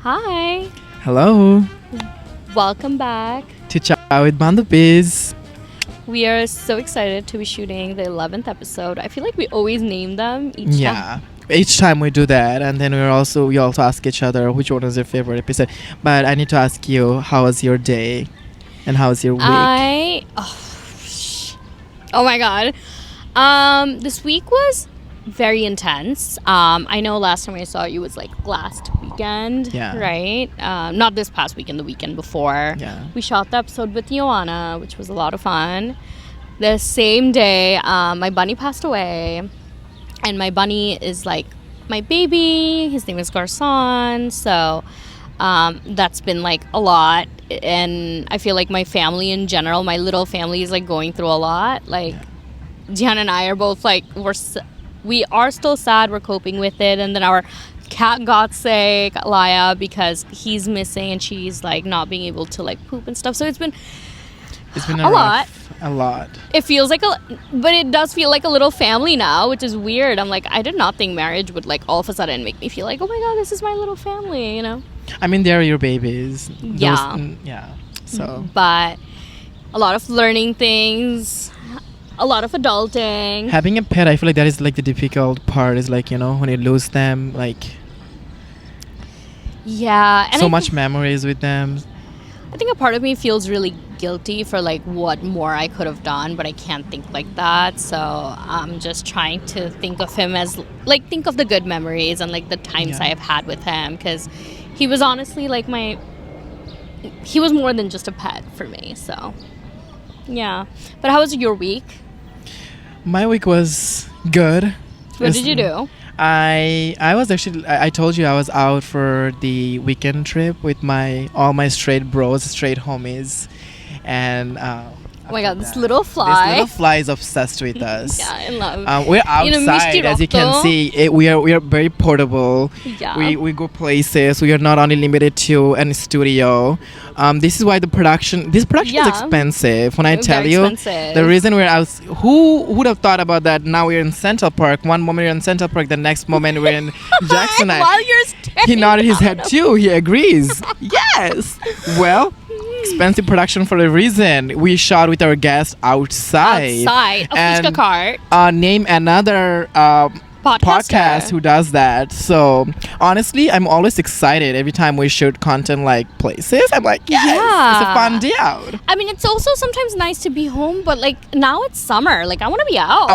Hi, Hello welcome back. to Chat with Bandhoppis. We are so excited to be shooting the 11th episode. I feel like we always name them each time. Yeah. Each time we do that, and then we also ask each other which one is your favorite episode. But I need to ask you, how was your day, and how was your week? Oh my god. This week was very intense. I know last time I saw you was like last weekend, Yeah. right? Not this past weekend, the weekend before. Yeah. We shot the episode with Joanna, which was a lot of fun. The same day, my bunny passed away, and my bunny is like my baby. His name is Garcon, so that's been like a lot. And I feel like my family in general, my little family, is like going through a lot. Like Gian and I are both like we are still sad. We're coping with it, and then our cat got sick, Laya, because he's missing and she's like not being able to like poop and stuff. So it's been a lot. A lot. It feels like but it does feel like a little family now, which is weird. I'm like, I did not think marriage would like all of a sudden make me feel like, oh my god, this is my little family, you know? I mean, they're your babies. Yeah. Yeah. So. But a lot of learning things, a lot of adulting. Having a pet, I feel like that is like the difficult part. Is like, when you lose them, like Yeah, and so much memories with them. I think a part of me feels really guilty for like what more I could have done, but I can't think like that. So I'm just trying to think of him as like think of the good memories and like the times I have had with him, because he was honestly like he was more than just a pet for me. So yeah. But how was your week? My week was good. What did you do? I was actually, I told you I was out for the weekend trip with all my straight bros, straight homies, and oh my god, this little fly. This little fly is obsessed with us. Yeah, in love. We're outside, as you can see. We are very portable. Yeah. We go places. We are not only limited to a studio. This is why this production is expensive. When I tell you, expensive. the reason we're out, who would have thought about that? Now we're in Central Park. One moment we're in Central Park, the next moment we're in Jackson. While you're staring, he nodded his head too. He agrees. Yes. Well, expensive production for a reason. We shot with our guest outside. A Fuchsia cart. Name another podcast who does that. So honestly, I'm always excited every time we shoot content like places. I'm like, yes, it's a fun day out. I mean, it's also sometimes nice to be home, but like now it's summer. Like I want to be out.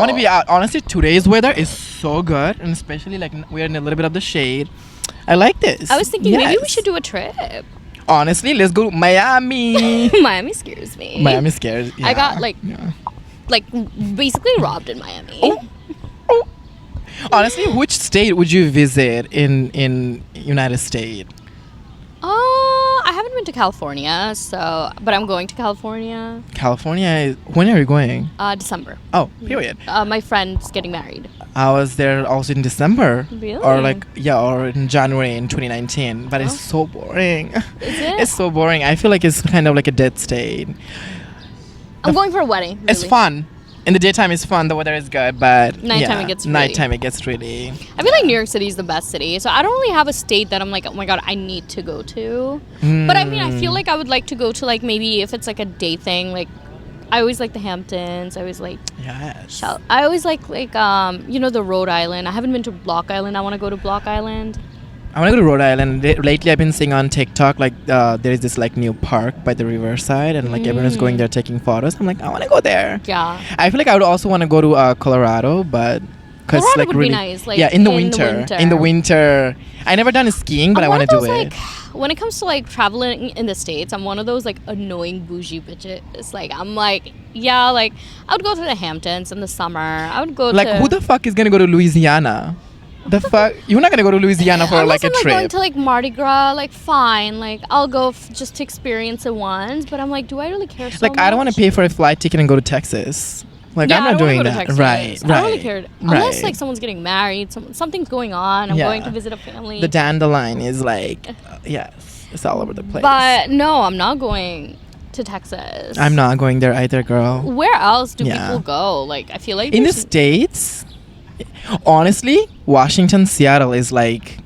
Honestly, today's weather is so good, and especially like we're in a little bit of the shade. I like this. I was thinking maybe we should do a trip. Honestly, let's go to Miami. Miami scares me. Miami scares. Yeah. I got like basically robbed in Miami. Oh. Honestly, which state would you visit in United States? I haven't been to California, but I'm going to California. California? When are you going? December. Oh, period. My friend's getting married. I was there also in December. Really? Or in January in 2019. But it's so boring. Is it? It's so boring. I feel like it's kind of like a dead state. I'm going for a wedding. Really. It's fun. In the daytime it's fun, the weather is good, but nighttime it gets really. I feel like New York City is the best city, so I don't really have a state that I'm like, oh my god, I need to go to. But I mean, I feel like I would like to go to like maybe if it's like a day thing, like I always like the Hamptons. I always like I always like the Rhode Island. I haven't been to Block Island. I want to go to Block Island. I want to go to Rhode Island. Lately, I've been seeing on TikTok like there is this like new park by the riverside, and like everyone is going there taking photos. I'm like, I want to go there. Yeah. I feel like I would also want to go to Colorado, but because Colorado like would really be nice. Like, in the winter. In the winter, I never done skiing, but I want to do it. Like, when it comes to like traveling in the States, I'm one of those like annoying bougie bitches. Like I'm like, yeah, like I would go to the Hamptons in the summer. I would go like who the fuck is gonna go to Louisiana? The fuck? You're not gonna go to Louisiana for like a trip. I'm going to like Mardi Gras, like fine, like I'll go just to experience it once. But I'm like, do I really care so much? I don't want to pay for a flight ticket and go to Texas. Like I'm not doing that. Right. I don't really care unless like someone's getting married, something's going on. I'm going to visit a family. The dandelion is like, yes, it's all over the place. But no, I'm not going to Texas. I'm not going there either, girl. Where else do people go? Like I feel like in the States. Honestly, Washington, Seattle is like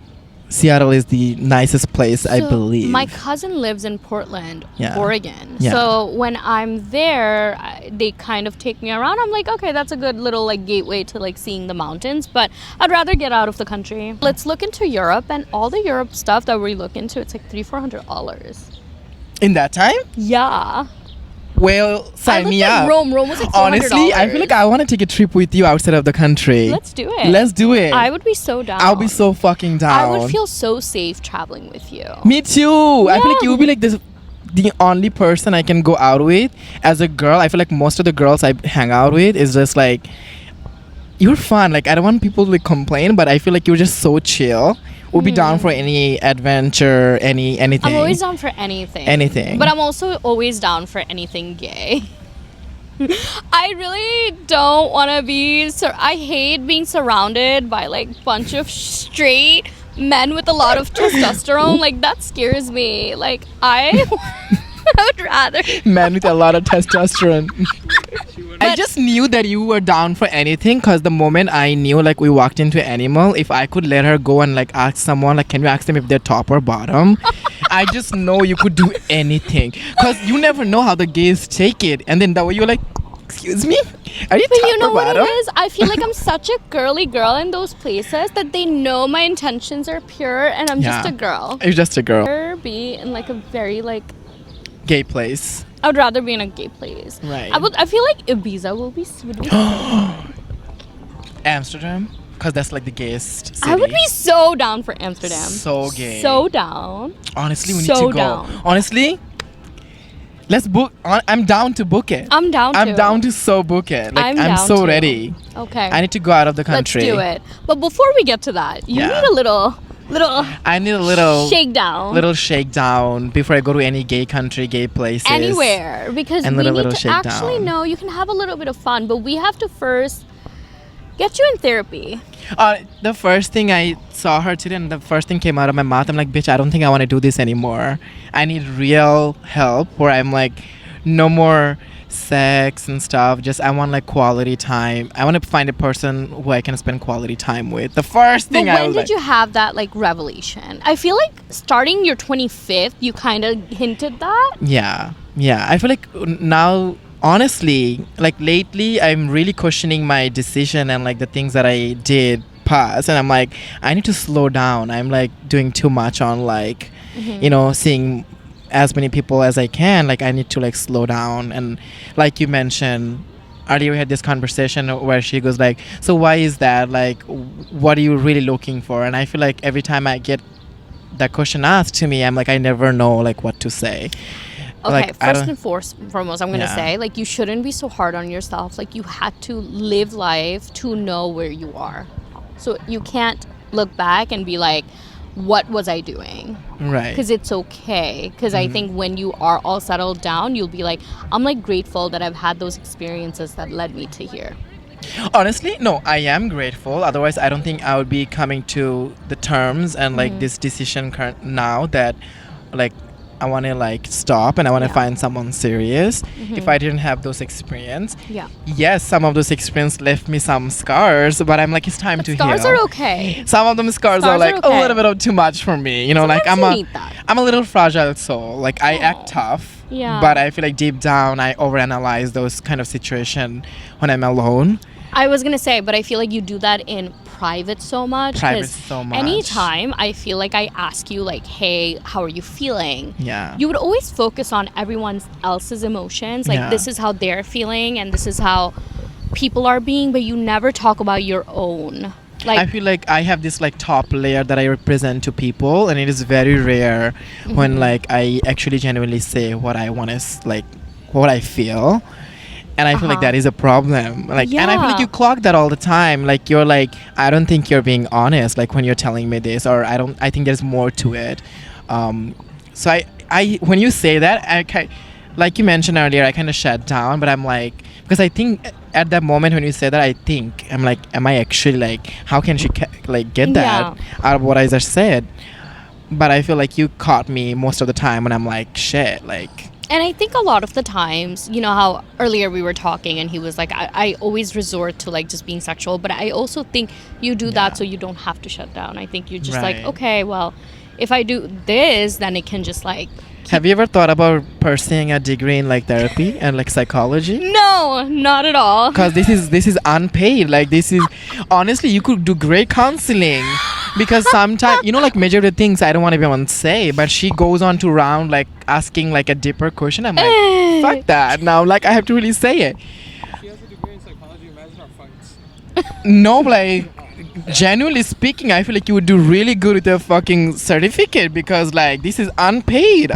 Seattle is the nicest place, I So, believe. my cousin lives in Portland, Yeah. Oregon. Yeah. So when I'm there, they kind of take me around. I'm like, okay, that's a good little like gateway to like seeing the mountains, but I'd rather get out of the country. Let's look into Europe, and all the Europe stuff that we look into, it's like $300-$400. In that time? Yeah. Well, I sign looked me at up. Rome. Rome was like $400. Honestly, I feel like I want to take a trip with you outside of the country. Let's do it. Let's do it. I would be so down. I'll be so fucking down. I would feel so safe traveling with you. Me too. I feel like Yeah. you would be like the only person I can go out with as a girl. I feel like most of the girls I hang out with is just like, you're fun. Like, I don't want people to like complain, but I feel like you're just so chill. We'll be down for any adventure, anything. I'm always down for anything. Anything. But I'm also always down for anything gay. I really don't want to be... I hate being surrounded by, like, bunch of straight men with a lot of testosterone. Like, that scares me. Like, I would rather... Man with a lot of testosterone. I just knew that you were down for anything because the moment I knew, like, we walked into Animal, if I could let her go and, like, ask someone, like, can you ask them if they're top or bottom? I just know you could do anything because you never know how the gays take it. And then that way you're like, excuse me? Are you But top you know or what bottom? it is? I feel like I'm such a girly girl in those places that they know my intentions are pure and I'm just a girl. You're just a girl. Or be in, like, a very, like... Gay place. I would rather be in a gay place. Right. I feel like Ibiza would be so Amsterdam? Because that's like the gayest city. I would be so down for Amsterdam. So gay. So down. Honestly, we need So to go. down. Honestly, let's book. I'm down to book it. I'm down to. I'm down to so book it. Like, I'm down so to. ready. Okay. I need to go out of the Let's country. do it. But before we get to that, you Yeah. need a little I need a little shakedown. little shakedown before I go to any gay country, gay places. Anywhere. Because And we little need to shakedown. actually know you can have a little bit of fun, but we have to first get you in therapy. The first thing I saw her today, and the first thing came out of my mouth, I'm like, bitch, I don't think I want to do this anymore. I need real help where I'm like, no more sex and stuff. Just I want like quality time. I want to find a person who I can spend quality time with. The first thing But I when was did like, you have that like revelation? I feel like starting your 25th, you kind of hinted that. yeah. I feel like now, honestly, like lately, I'm really questioning my decision and like the things that I did past, and I'm like, I need to slow down. I'm like doing too much on like, you know, seeing as many people as I can. Like, I need to like slow down. And like you mentioned earlier, we had this conversation where she goes like, so why is that? Like, what are you really looking for? And I feel like every time I get that question asked to me, I'm like, I never know like what to say. Okay, Like, I first don't- and foremost, I'm going to Yeah. say, like, you shouldn't be so hard on yourself. Like, you had to live life to know where you are. So you can't look back and be like, what was I doing? Right. Because it's okay. Because I think when you are all settled down, you'll be like, I'm, like, grateful that I've had those experiences that led me to here. Honestly, no, I am grateful. Otherwise, I don't think I would be coming to the terms and like this decision now that like I want to like stop and I want to Yeah. find someone serious. If I didn't have those experience, Yeah. yes, some of those experience left me some scars, but I'm like, it's time to Scars heal. are okay. Some of them scars are Scars like are a okay. little bit of too much for me. You know, like Sometimes you need that. I'm a little fragile soul. Like I act tough, Yeah. but I feel like deep down I overanalyze those kind of situation when I'm alone. I was gonna say, but I feel like you do that in private so much. 'cause Private so much. Anytime I feel like I ask you, like, hey, how are you feeling? Yeah. You would always focus on everyone else's emotions. Like, Yeah. this is how they're feeling and this is how people are being, but you never talk about your own. Like, I feel like I have this like top layer that I represent to people, and it is very rare when like I actually genuinely say what I want to like what I feel. And I feel like that is a problem. Like, and I feel like Yeah. you clock that all the time. Like, you're like, I don't think you're being honest. Like, when you're telling me this, or I think there's more to it. So I, when you say that, like you mentioned earlier, I kind of shut down. But I'm like, because I think at that moment when you say that, I'm like, am I actually like, how can she like get that out of what I just said? But I feel like you caught me most of the time when I'm like, shit, like. And I think a lot of the times, you know how earlier we were talking and he was like, I always resort to like just being sexual, but I also think you do Yeah. that so you don't have to shut down. I think you're just like, Right. okay, well, if I do this, then it can just like. Have you ever thought about pursuing a degree in like therapy and like psychology? No, not at all. Because this is unpaid. Like this is honestly, you could do great counseling. Because sometimes like major things I don't want to even say, but she goes on to round like asking like a deeper question. I'm like, fuck that. Now like I have to really say it. She has a degree in psychology. Imagine our funds. No, like genuinely speaking, I feel like you would do really good with a fucking certificate because like this is unpaid.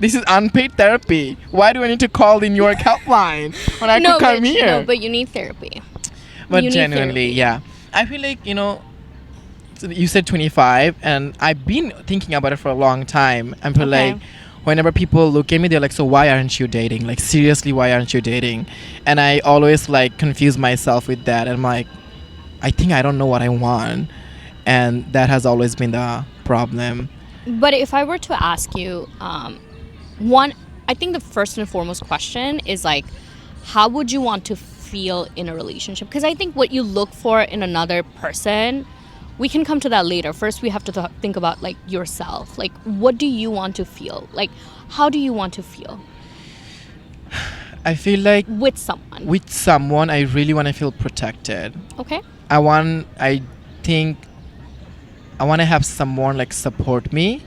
This is unpaid therapy. Why do I need to call the New York helpline when I could come here? No, but you need therapy. But you need genuinely, therapy. yeah. I feel like, so you said 25, and I've been thinking about it for a long time. I feel Okay. like whenever people look at me, they're like, so why aren't you dating? Like, seriously, why aren't you dating? And I always, like, confuse myself with that. And I'm like, I think I don't know what I want. And that has always been the problem. But if I were to ask you, one, I think the first and foremost question is like, how would you want to feel in a relationship? Because I think what you look for in another person, we can come to that later. First, we have to think about like yourself. Like, what do you want to feel? Like, how do you want to feel I feel like with someone? with someone, I really want to feel protected. Okay. I think I want to have someone like support me.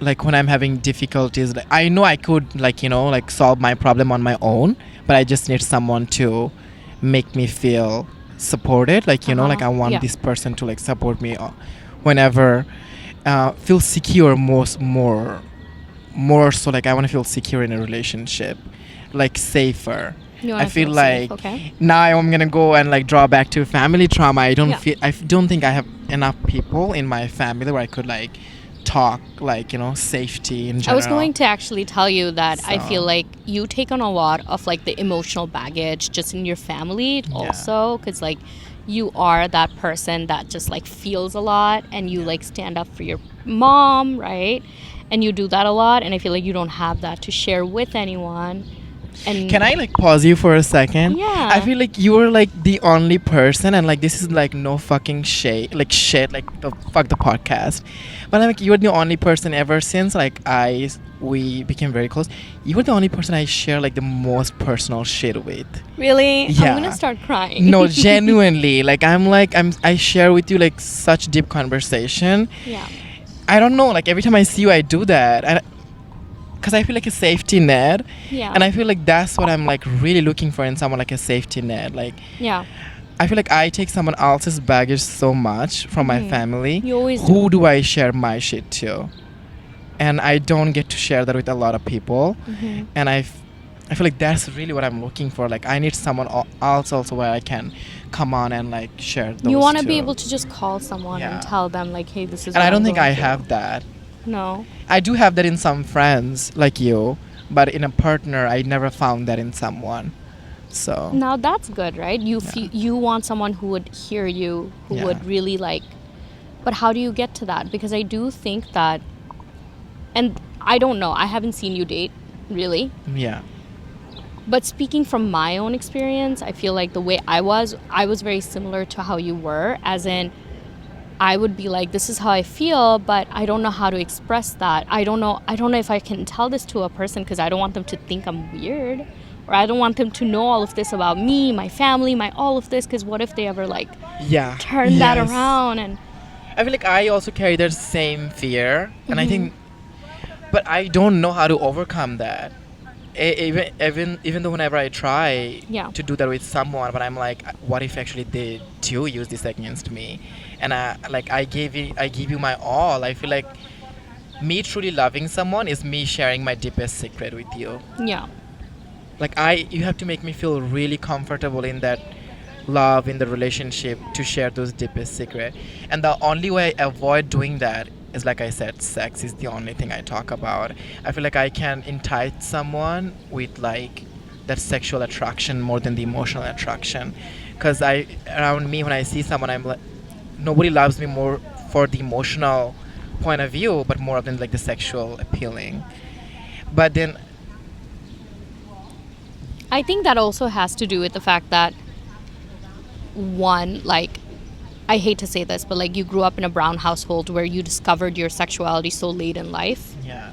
Like when I'm having difficulties, like, I know I could like like solve my problem on my own, but I just need someone to make me feel supported. Like like I want Yeah. this person to like support me whenever, feel secure more so like I want to feel secure in a relationship, like safer. You wanna I feel safe, like okay. now I'm gonna go and like draw back to family trauma. I don't Yeah. don't think I have enough people in my family where I could like talk like safety in general. I was going to actually tell you that I So- feel like you take on a lot of like the emotional baggage just in your family also, because like you are that person that just like feels a lot and you like stand up for your mom, right? And you do that a lot, and I feel like you don't have that to share with anyone. And Can I like pause you for a second? Yeah. I feel like you are like the only person, and like this is like no fucking shit, like fuck the podcast. But I'm like you're the only person ever since like we became very close. You were the only person I share like the most personal shit with. really, Yeah. I'm gonna start crying. No, genuinely, like I share with you like such deep conversation. Yeah. I don't know, like every time I see you, I do that, and because I feel like a safety net. Yeah. And I feel like that's what I'm like really looking for in someone, like a safety net. Like Yeah. I feel like I take someone else's baggage so much from my family. You always Who do I share my shit to? And I don't get to share that with a lot of people. And I feel like that's really what I'm looking for. Like I need someone else also where I can come on and like share those You want to two. be able to just call someone Yeah. and tell them like, hey, this is. And what I don't I'm think going I through. have that. No. I do have that in some friends like you, but in a partner, I never found that in someone. So Now that's good, right? You want someone who would hear you, who Yeah. would really like. But how do you get to that? Because I do think that, and I don't know. I haven't seen you date, really. yeah, But speaking from my own experience, I feel like the way I was very similar to how you were, as in, I would be like, this is how I feel, but I don't know how to express that. I don't know if I can tell this to a person because I don't want them to think I'm weird, or I don't want them to know all of this about me, my family, my all of this, because what if they ever like yeah. turn that Yes. around? And I feel like I also carry that same fear, and Mm-hmm. I think, but I don't know how to overcome that. Even though whenever I try Yeah. to do that with someone, but I'm like, what if actually they do use this against me? And I give you my all. I feel like me truly loving someone is me sharing my deepest secret with you. yeah, Like you have to make me feel really comfortable in that love, in the relationship, to share those deepest secret. And the only way I avoid doing that is, like I said, sex is the only thing I talk about. I feel like I can entice someone with like that sexual attraction more than the emotional attraction, because around me when I see someone, I'm like, nobody loves me more for the emotional point of view, but more than like the sexual appealing. But then, I think that also has to do with the fact that, one, like, I hate to say this, but like you grew up in a brown household where you discovered your sexuality so late in life. yeah,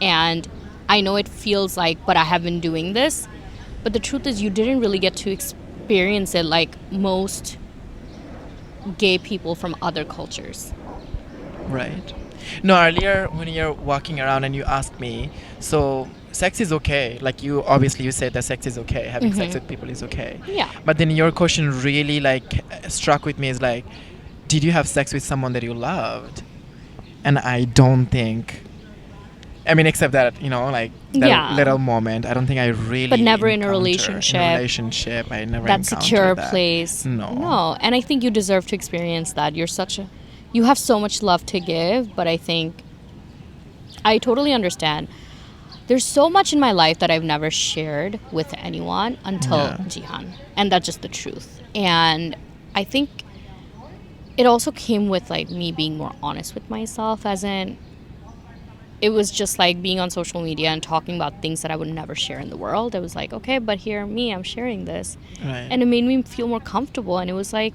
And I know it feels like, but I have been doing this. But the truth is, you didn't really get to experience it like most gay people from other cultures. right. No, earlier when you're walking around and you asked me, so sex is okay. Like you obviously you said that sex is okay. Having sex with people is okay. Yeah. But then your question really like struck with me is like, did you have sex with someone that you loved? And I don't think. I mean, except that like that Yeah. little moment. I don't think I really. But never in a encounter- relationship. In a relationship, I never. That encountered secure that. place. No. No. And I think you deserve to experience that. You have so much love to give, but I think I totally understand. There's so much in my life that I've never shared with anyone until Yeah. Jihan. And that's just the truth. And I think it also came with like me being more honest with myself, as in it was just like being on social media and talking about things that I would never share in the world. I was like, okay, but here I'm sharing this. Right. And it made me feel more comfortable. And it was like,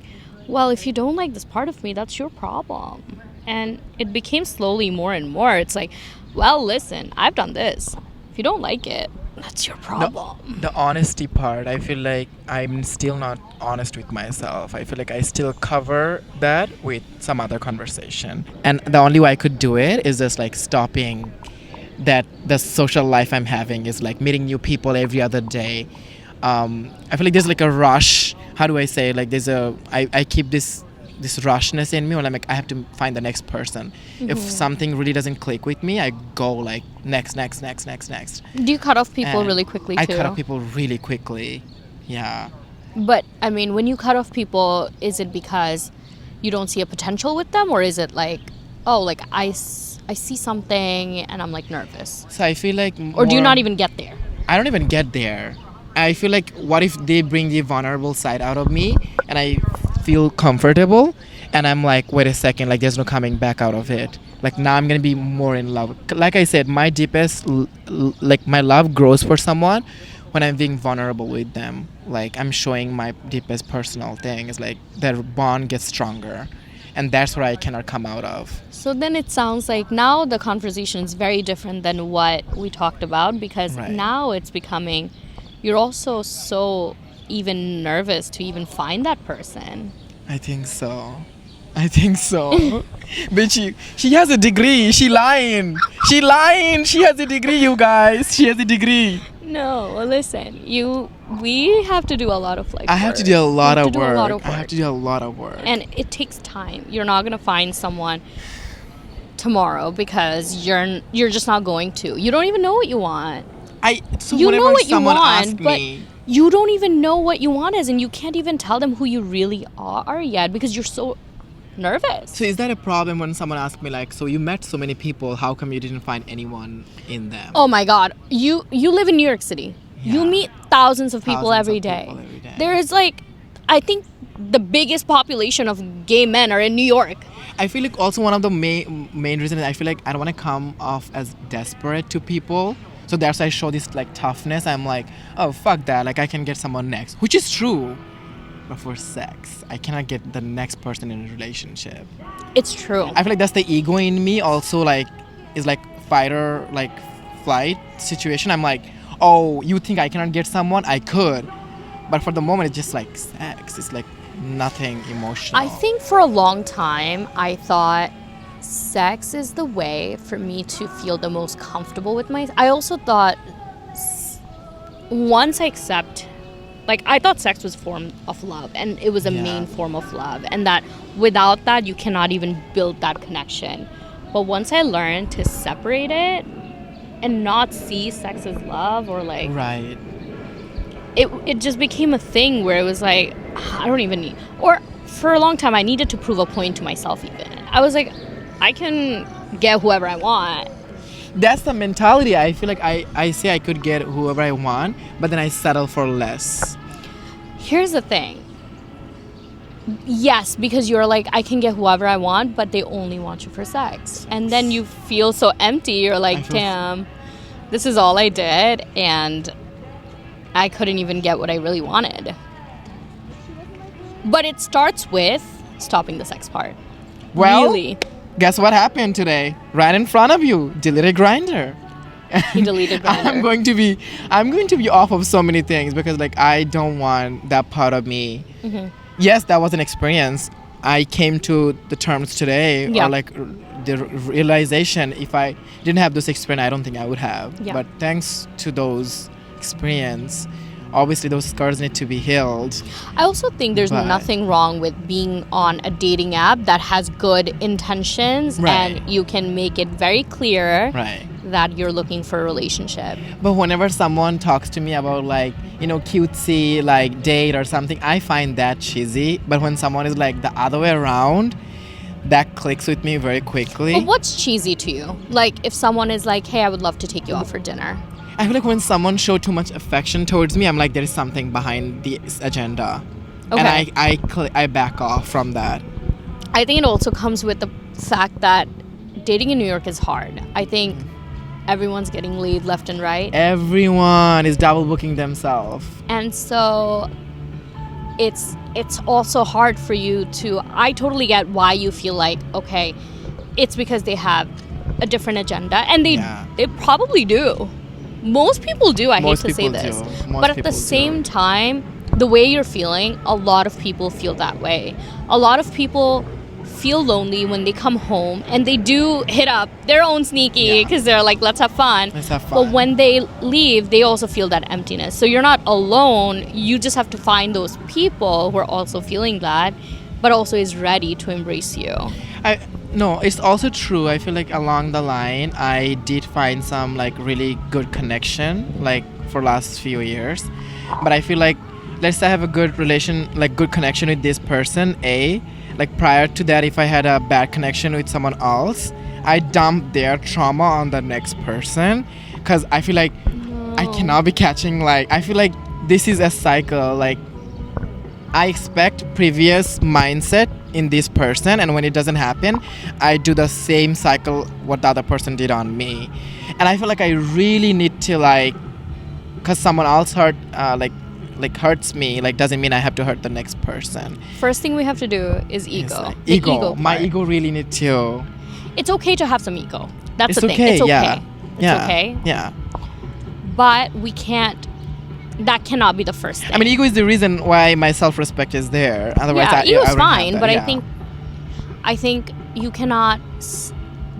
well, if you don't like this part of me, that's your problem. And it became slowly more and more. It's like, well, listen, I've done this. If you don't like it, that's your problem. The honesty part, I feel like I'm still not honest with myself. I feel like I still cover that with some other conversation. And the only way I could do it is just like stopping that the social life I'm having is like meeting new people every other day. I feel like there's like a rush. How do I say? Like I keep this rushness in me where I'm like, I have to find the next person. If something really doesn't click with me, I go like next. Do you cut off people And really quickly I too? cut off people really quickly. Yeah. But I mean, when you cut off people, is it because you don't see a potential with them, or is it like, oh, like I see something and I'm like nervous? So I feel like Or do you more- not even get there? I don't even get there. I feel like what if they bring the vulnerable side out of me and I feel comfortable and I'm like, wait a second, like there's no coming back out of it. Like now I'm gonna be more in love. Like I said, my deepest like my love grows for someone when I'm being vulnerable with them. Like I'm showing my deepest personal thing. It's like that bond gets stronger, and that's where I cannot come out of. So then it sounds like now the conversation is very different than what we talked about, because Right. now it's becoming, you're also so even nervous to even find that person. I think so. Bitch, she has a degree. She lying. She has a degree, you guys. She has a degree. No, listen, we have to do a lot of like I have work. to do a lot We have of to do a work. lot of I have work. to do a lot of work. And it takes time. You're not gonna find someone tomorrow because you're just not going to. You don't even know what you want. So You whenever know what you someone want, asks but me, you don't even know what you want is, and you can't even tell them who you really are yet because you're so nervous. so is that a problem when someone asks me like, so you met so many people, how come you didn't find anyone in them? Oh my God, you live in New York City. You Yeah. meet thousands of people Thousands every of day. people every day. There is like, I think the biggest population of gay men are in New York. I feel like also one of the main reasons I feel like I don't want to come off as desperate to people. So that's why I show this like toughness. I'm like, oh fuck that, like I can get someone next, which is true. But for sex, I cannot get the next person in a relationship. It's true. I feel like that's the ego in me also, like is like fight or like flight situation. I'm like, oh, you think I cannot get someone? I could. But for the moment it's just like sex. It's like nothing emotional. I think for a long time, I thought sex is the way for me to feel the most comfortable with myself. I also thought once I accept, like I thought sex was a form of love, and it was a Yeah. main form of love, and that without that you cannot even build that connection. But once I learned to separate it and not see sex as love, or like Right. it just became a thing where it was like, I don't even need, or for a long time I needed to prove a point to myself. Even I was like, I can get whoever I want. That's the mentality. I feel like I say I could get whoever I want, but then I settle for less. Here's the thing. Yes, because you're like, I can get whoever I want, but they only want you for sex. And then you feel so empty. You're I like, feel- damn, this is all I did, and I couldn't even get what I really wanted. But it starts with stopping the sex part. Well, Really. guess what happened today? Right in front of you, deleted Grinder. He deleted Grindr. I'm going to be off of so many things because like I don't want that part of me. Mm-hmm. Yes, that was an experience. I came to the terms today, Yeah. or like the realization. If I didn't have this experience, I don't think I would have. Yeah. But thanks to those experience, obviously those scars need to be healed. I also think there's But- nothing wrong with being on a dating app that has good intentions, Right. and you can make it very clear Right. that you're looking for a relationship. But whenever someone talks to me about like, cutesy like date or something, I find that cheesy. But when someone is like the other way around, that clicks with me very quickly. But what's cheesy to you? Like if someone is like, hey, I would love to take you out for dinner. I feel like when someone show too much affection towards me, I'm like, there is something behind the agenda. Okay. And I back off from that. I think it also comes with the fact that dating in New York is hard. I think everyone's getting laid left and right. Everyone is double booking themselves. And so it's also hard for you to, I totally get why you feel like, okay, it's because they have a different agenda, and Yeah. they probably do. Most people do. I hate Most to say people this. do. Most But at the people same do. time, the way you're feeling, a lot of people feel that way. A lot of people feel lonely when they come home, and they do hit up their own sneaky Yeah. because they're like, let's have fun. Let's have But fun. when they leave, they also feel that emptiness. So you're not alone. You just have to find those people who are also feeling that, but also is ready to embrace you. No, it's also true. I feel like along the line, I did find some like really good connection, like for last few years. But I feel like, let's say I have a good good connection with this person, like prior to that, if I had a bad connection with someone else, I dump their trauma on the next person, because I feel like I cannot be catching, I feel like this is a cycle. Like I expect previous mindset in this person, and when it doesn't happen, I do the same cycle what the other person did on me. And I feel like I really need to because someone else hurts me, doesn't mean I have to hurt the next person. First thing we have to do is It's ego. like The ego. My part. ego really need to. It's okay to have some ego. That's It's the thing. okay. It's okay. Yeah. It's Yeah. okay. Yeah. But we can't. That cannot be the first thing. I mean, ego is the reason why my self-respect is there. Otherwise, yeah, I ego's wouldn't have fine, that. but Yeah. I think you cannot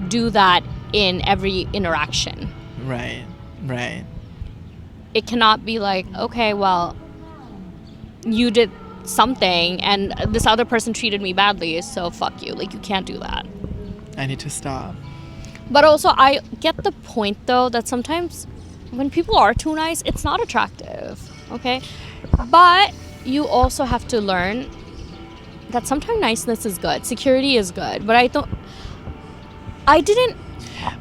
do that in every interaction. Right. Right. It cannot be like, okay, well, you did something and this other person treated me badly, so fuck you. Like, you can't do that. I need to stop. But also, I get the point, though, that sometimes when people are too nice, it's not attractive, okay? But you also have to learn that sometimes niceness is good. Security is good. But I didn't...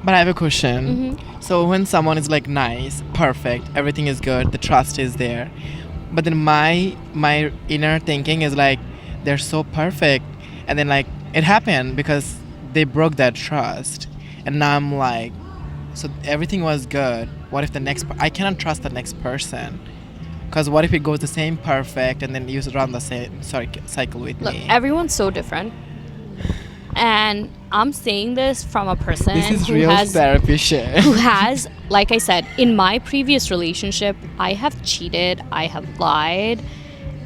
But I have a question. Mm-hmm. So when someone is nice, perfect, everything is good, the trust is there. But then my inner thinking is they're so perfect, and then it happened because they broke that trust. And now I'm so everything was good. What if I cannot trust the next person? Because what if it goes the same perfect, and then you run the same cycle with Look, me? everyone's so different. And I'm saying this from a person This is who real has... therapy shit. who has, like I said, in my previous relationship, I have cheated, I have lied,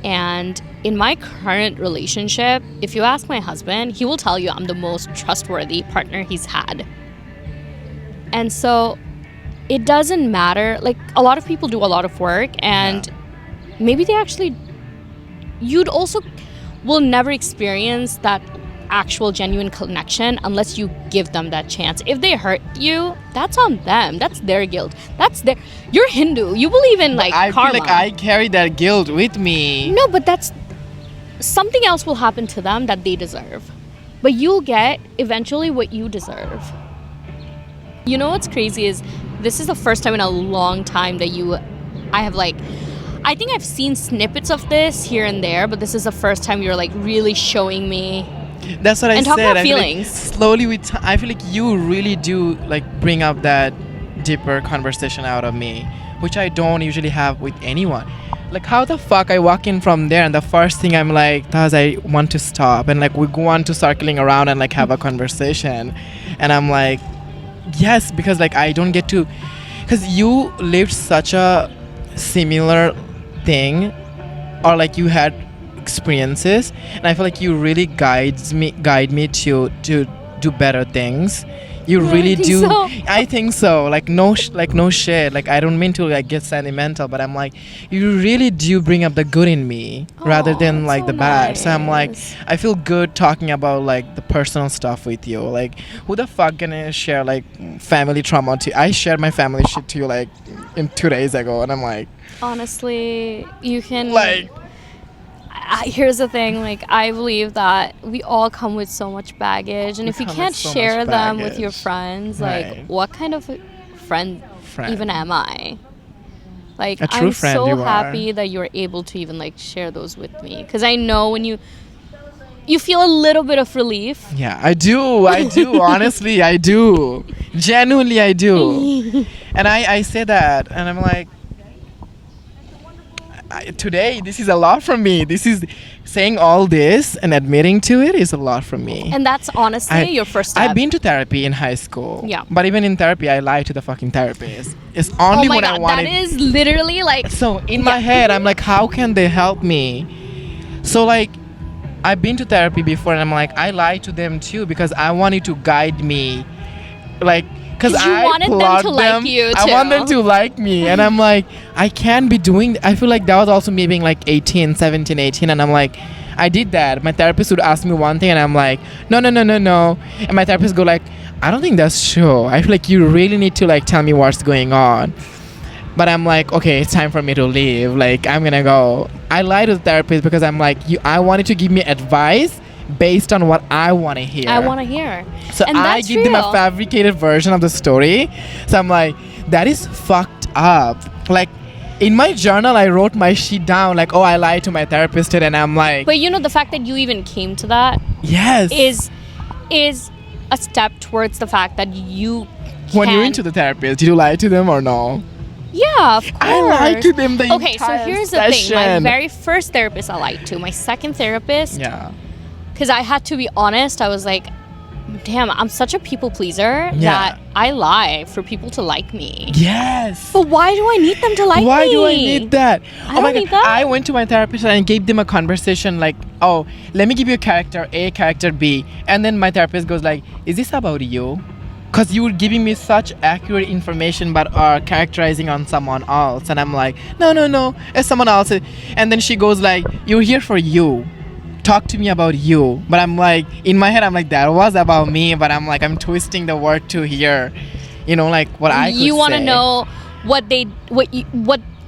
and in my current relationship, if you ask my husband, he will tell you I'm the most trustworthy partner he's had. And so it doesn't matter. A lot of people do a lot of work, and maybe they actually... You'd also will never experience that actual genuine connection unless you give them that chance. If they hurt you, that's on them. That's their guilt. You're Hindu. You believe in I karma. feel I carry that guilt with me. No, but that's something else will happen to them that they deserve. But you'll get eventually what you deserve. You know what's crazy is this is the first time in a long time that I think I've seen snippets of this here and there, but this is the first time you're really showing me. That's what I And said. talk about I feel feelings. slowly with time, I feel you really do bring up that deeper conversation out of me, which I don't usually have with anyone. Like, how the fuck I walk in from there and the first thing I'm like, Taz, I want to stop, and like we go on to circling around and like have a conversation, and I'm like, yes, because like I don't get to, because you lived such a similar thing, or like you had experiences, and I feel like you really guide me to do better things. You Yeah, I really think do. so. I think so. Like no shit. Like I don't mean to like get sentimental, but I'm like, you really do bring up the good in me rather Aw, than that's like so the bad. So I'm like, nice. I feel good talking about like the personal stuff with you. Like who the fuck gonna share like family trauma to? I shared my family shit to you like in 2 days ago, and I'm like, Honestly, you can like here's the thing, like I believe that we all come with so much baggage, and We if you come with can't so much share them with your baggage. friends, Right. like what kind of a friend even am I? Like A true I'm friend so you are. happy that you're able to even like share those with me, because I know when you feel a little bit of relief. yeah, I do. Honestly, I do. Genuinely, I do. And I say that, and I'm like, today, this is a lot from me. This is saying all this and admitting to it is a lot from me. And that's honestly your first step. I've been to therapy in high school. Yeah. But even in therapy, I lie to the fucking therapist. It's Oh only my when I god, wanted. that is literally like So in my head, I'm like, how can they help me? So like, I've been to therapy before, and I'm like, I lie to them too because I want you to guide me, like, because 'Cause you I wanted them plot to like you, I want them too. to like me, and I'm like, I can't be doing. I feel like that was also me being like 18, 17, 18, and I'm like, I did that. My therapist would ask me one thing, and I'm like, no, and my therapist go like, I don't think that's true. I feel like you really need to like tell me what's going on. But I'm like, okay, it's time for me to leave. Like, I'm gonna go. I lie to the therapist because I'm like, I wanted to give me advice based on what I want to hear. I want to hear. So And I that's give them a real. fabricated version of the story. So I'm like, that is fucked up. Like, in my journal, I wrote my shit down. Like, oh, I lied to my therapist today, and I'm like, But you know, the fact that you even came to that yes. is a step towards the fact that you When you're can- into the therapist, did you lie to them or no? Yeah, of course. I lied to them the Okay, so entire here's the thing. My session. very first therapist I lied to. My second therapist, Yeah. because I had to be honest, I was like, damn, I'm such a people pleaser Yeah. that I lie for people to like me. Yes. But why do I need them to like me? Why do I need that? I don't need that. I went to my therapist and I gave them a conversation like, oh, let me give you a character A, character B. And then my therapist goes like, is this about you? Because you were giving me such accurate information but are characterizing on someone else. And I'm like, no, it's someone else. And then she goes like, you're here for you. Talk to me about you. But I'm like, in my head, I'm like, that was about me. But I'm like, I'm twisting the word to hear, you know, like what I could You want to say. know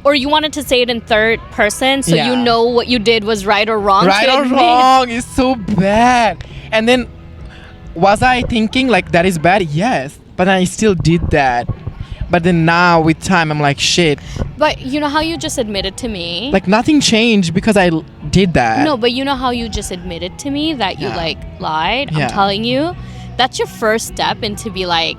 or you wanted to say it in third person, so Yeah. you know what you did was right or wrong. Right to or admit. wrong is so bad. And then was I thinking like that is bad? Yes, but I still did that. But then now with time I'm like, shit, But you know how you just admitted to me? like nothing changed because I did that. No, but you know how you just admitted to me that you Yeah. like lied? Yeah. I'm telling you, that's your first step into be like,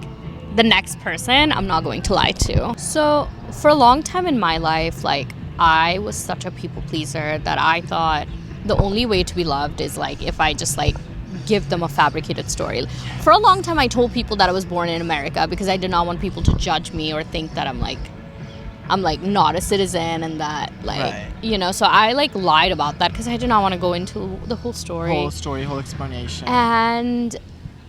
the next person I'm not going to lie to. So for a long time in my life, like I was such a people pleaser that I thought the only way to be loved is like if I just like give them a fabricated story. For a long time I told people that I was born in America because I did not want people to judge me or think that I'm like not a citizen and that like Right. you know, so I like lied about that because I did not want to go into the whole story. Whole story, whole explanation. And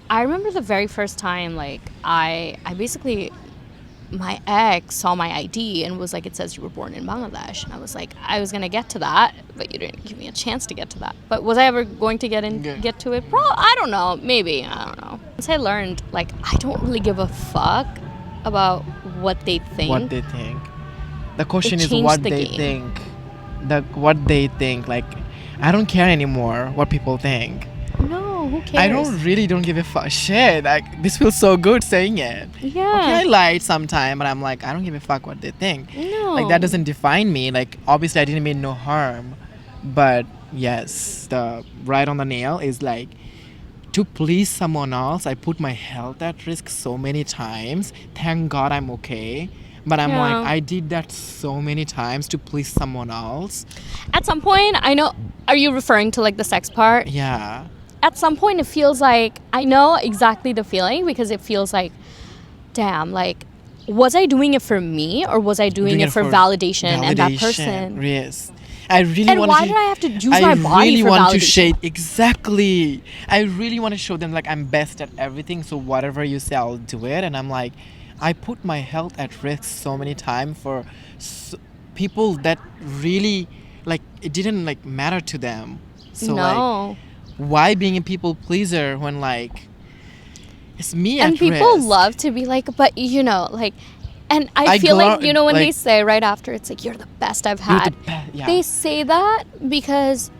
I remember the very first time, like, I basically, my ex saw my ID and was like, it says you were born in Bangladesh. And I was like, I was going to get to that, but you didn't give me a chance to get to that. But was I ever going to get to it? I don't know. Maybe. I don't know. Once I learned, like, I don't really give a fuck about what they think. What they think. The question It is changed what the they game. think. What they think. Like, I don't care anymore what people think. No, who cares? I don't give a fuck. Shit, like this feels so good saying it. Yeah. Okay, I lied sometime, but I'm like, I don't give a fuck what they think. No. Like that doesn't define me. Like obviously I didn't mean no harm, but yes, the right on the nail is like to please someone else, I put my health at risk so many times. Thank God I'm okay. But I'm Yeah. like, I did that so many times to please someone else. At some point, I know. Are you referring to like the sex part? Yeah. At some point, it feels like I know exactly the feeling, because it feels like, damn, like, was I doing it for me, or was I doing it for validation and that person? Yes. I really And want why to. did I have to use my body really for want to validation? shade exactly. I really want to show them like I'm best at everything. So whatever you say, I'll do it. And I'm like, I put my health at risk so many times for people that really like it didn't like matter to them. So like, No. why being a people pleaser when like it's me And at people risk? love to be like, but you know, like, and I I feel like, glor- you know, when they like- say right after, it's like, you're the best I've You're the had. yeah. They say that because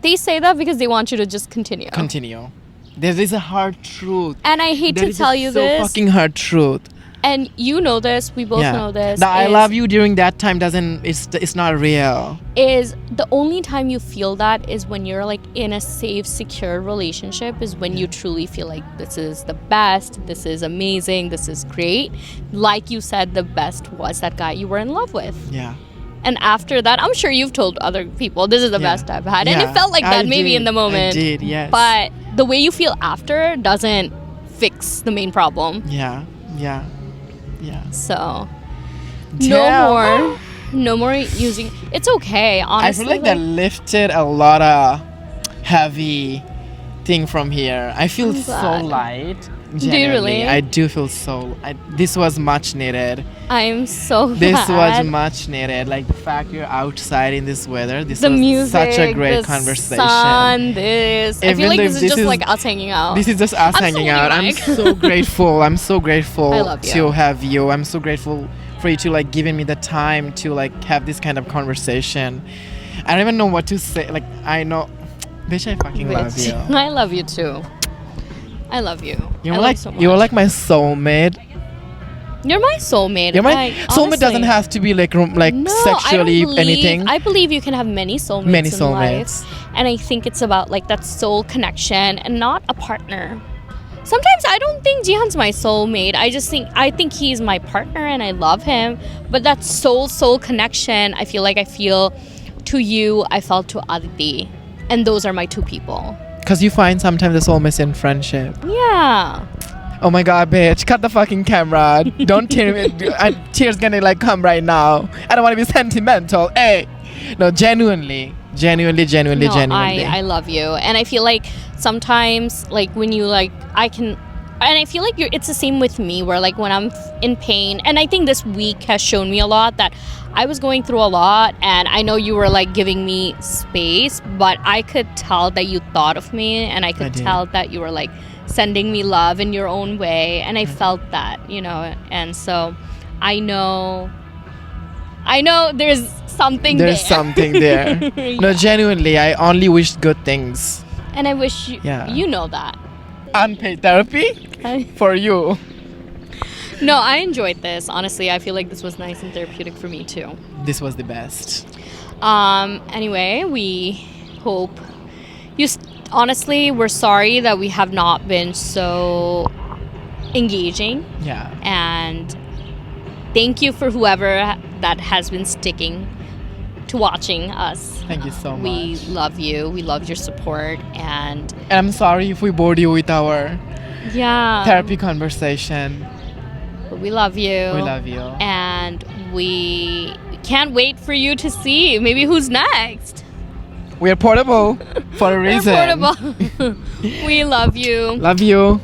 they want you to just continue. Continue. There is a hard truth. And I hate There to is tell a you so this, fucking hard truth. and you know this, we both know this. The I is- love you during that time doesn't. It's not real. Is the only time you feel that is when you're like in a safe, secure relationship, is when you truly feel like this is the best, this is amazing, this is great. Like you said, the best was that guy you were in love with. Yeah. And after that, I'm sure you've told other people, this is the Yeah. best I've had. And Yeah, it felt like I that maybe did. in the moment. I did, yes. But the way you feel after doesn't fix the main problem. Yeah. Yeah. Yeah. So Damn. no more using. It's okay, I honestly. feel like that lifted a lot of heavy thing from here. I feel I'm so glad. light. Do you Genuinely. really? I do feel so. This was much needed. I'm so This glad. was much needed. Like the fact you're outside in this weather. This The was music, such a great the conversation. sun, this. I Even feel like though this is this just is- like us hanging out. This is just us I'm hanging so out. I'm like- so grateful. I'm so grateful I love you. to have you. I'm so grateful for you to like giving me the time to like have this kind of conversation. I don't even know what to say. Like I know, bitch, I fucking love Bitch. you. I love you too. I love you. You're I love like so much. you're like my soulmate. You're my soulmate. You're my Like, soulmate honestly. doesn't have to be like No, sexually I don't believe, anything. I believe you can have many soulmates. Many in soulmates. life, and I think it's about like that soul connection and not a partner. Sometimes I don't think Jihan's my soulmate. I think he's my partner and I love him. But that soul connection, I feel to you, I felt to Aditi, and those are my two people. Because you find sometimes the soulmates in friendship. Yeah. Oh my god, bitch! Cut the fucking camera. Don't tear me. Tears gonna like come right now. I don't want to be sentimental. Hey, no, genuinely. No, I love you, and I feel like sometimes like when you like and I feel like it's the same with me, where like when I'm in pain, and I think this week has shown me a lot that I was going through a lot, and I know you were like giving me space, but I could tell that you thought of me, and I could did. tell that you were like sending me love in your own way, and I felt that, and so I know there's something There's there. something there. No, genuinely, I only wish good things. And I wish Yeah. you know that. Unpaid therapy for you. No, I enjoyed this. Honestly, I feel like this was nice and therapeutic for me too. This was the best. Anyway, we hope honestly, we're sorry that we have not been so engaging, Yeah. and thank you for whoever that has been sticking to watching us. Thank you so much. We love you. We love your support, and And I'm sorry if we bored you with our yeah, therapy conversation. but we love you. We love you. And we can't wait for you to see maybe who's next. We're portable for a reason. We're portable. We love you. Love you.